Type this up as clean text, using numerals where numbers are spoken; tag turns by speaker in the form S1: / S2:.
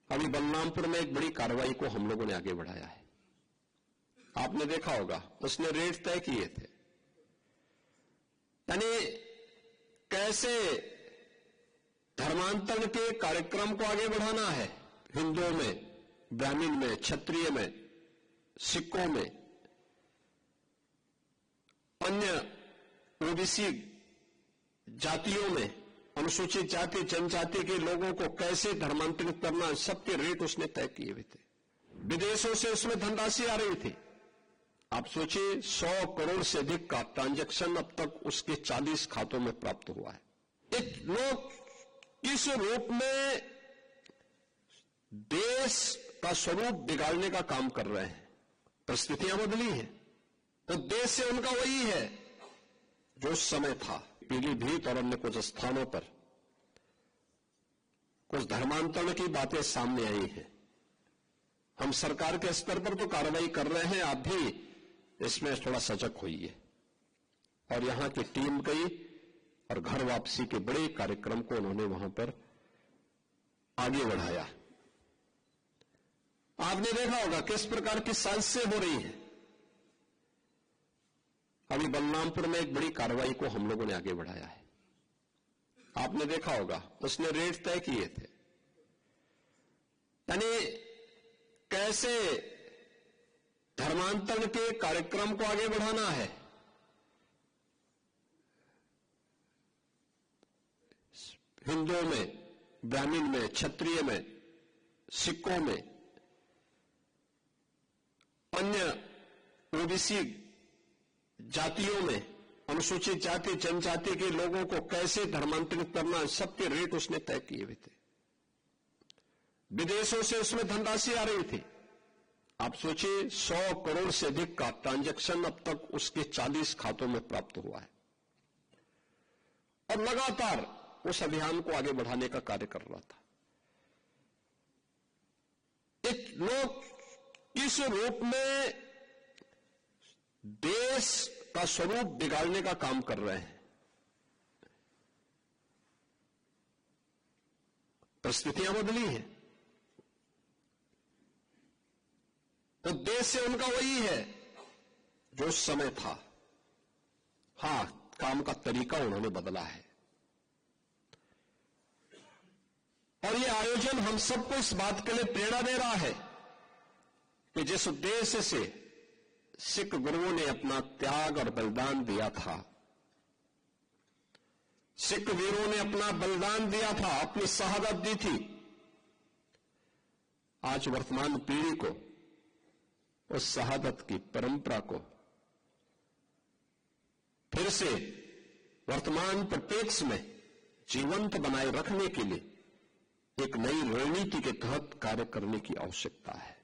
S1: अभी बलरामपुर में एक बड़ी कार्रवाई को हम लोगों ने आगे बढ़ाया है। आपने देखा होगा, उसने रेट तय किए थे। यानी कैसे धर्मांतरण के कार्यक्रम को आगे बढ़ाना है, हिंदुओं में, ब्राह्मण में, क्षत्रिय में, सिखों में, अन्य ओबीसी जातियों में, अनुसूचित जाति जनजाति के लोगों को कैसे धर्मांतरित करना, सबके रेट उसने तय किए हुए थे। विदेशों से उसमें धनराशि आ रही थी। आप सोचिए, 100 करोड़ से अधिक का ट्रांजैक्शन अब तक उसके 40 खातों में प्राप्त हुआ है। एक लोग किस रूप में देश का स्वरूप बिगाड़ने का काम कर रहे हैं। परिस्थितियां बदली हैं, तो देश से उनका वही है जो उस समय था। पीलीभीत और अन्य कुछ स्थानों पर कुछ धर्मांतरण की बातें सामने आई हैं। हम सरकार के स्तर पर तो कार्रवाई कर रहे हैं, आप भी इसमें थोड़ा सजग होइए। और यहां की टीम गई और घर वापसी के बड़े कार्यक्रम को उन्होंने वहां पर आगे बढ़ाया। आपने देखा होगा किस प्रकार की साजिशें हो रही हैं। अभी बलरामपुर में एक बड़ी कार्रवाई को हम लोगों ने आगे बढ़ाया है। आपने देखा होगा, उसने रेट तय किए थे। यानी कैसे धर्मांतरण के कार्यक्रम को आगे बढ़ाना है, हिंदुओं में, ब्राह्मण में, क्षत्रिय में, सिखों में, अन्य ओबीसी जातियों में, अनुसूचित जाति जनजाति के लोगों को कैसे धर्मांतरित करना, सबके रेट उसने तय किए हुए थे। विदेशों से उसमें धनराशि आ रही थी। आप सोचिए, 100 करोड़ से अधिक का ट्रांजैक्शन अब तक उसके 40 खातों में प्राप्त हुआ है और लगातार उस अभियान को आगे बढ़ाने का कार्य कर रहा था। एक लोग किस रूप में देश का स्वरूप बिगाड़ने का काम कर रहे हैं। परिस्थितियां बदली हैं, तो देश से उनका वही है जो उस समय था। हां, काम का तरीका उन्होंने बदला है। और यह आयोजन हम सबको इस बात के लिए प्रेरणा दे रहा है कि जिस उद्देश्य से सिख गुरुओं ने अपना त्याग और बलिदान दिया था, सिख वीरों ने अपना बलिदान दिया था, अपनी शहादत दी थी, आज वर्तमान पीढ़ी को उस शहादत की परंपरा को फिर से वर्तमान परिप्रेक्ष्य में जीवंत बनाए रखने के लिए एक नई रणनीति के तहत कार्य करने की आवश्यकता है।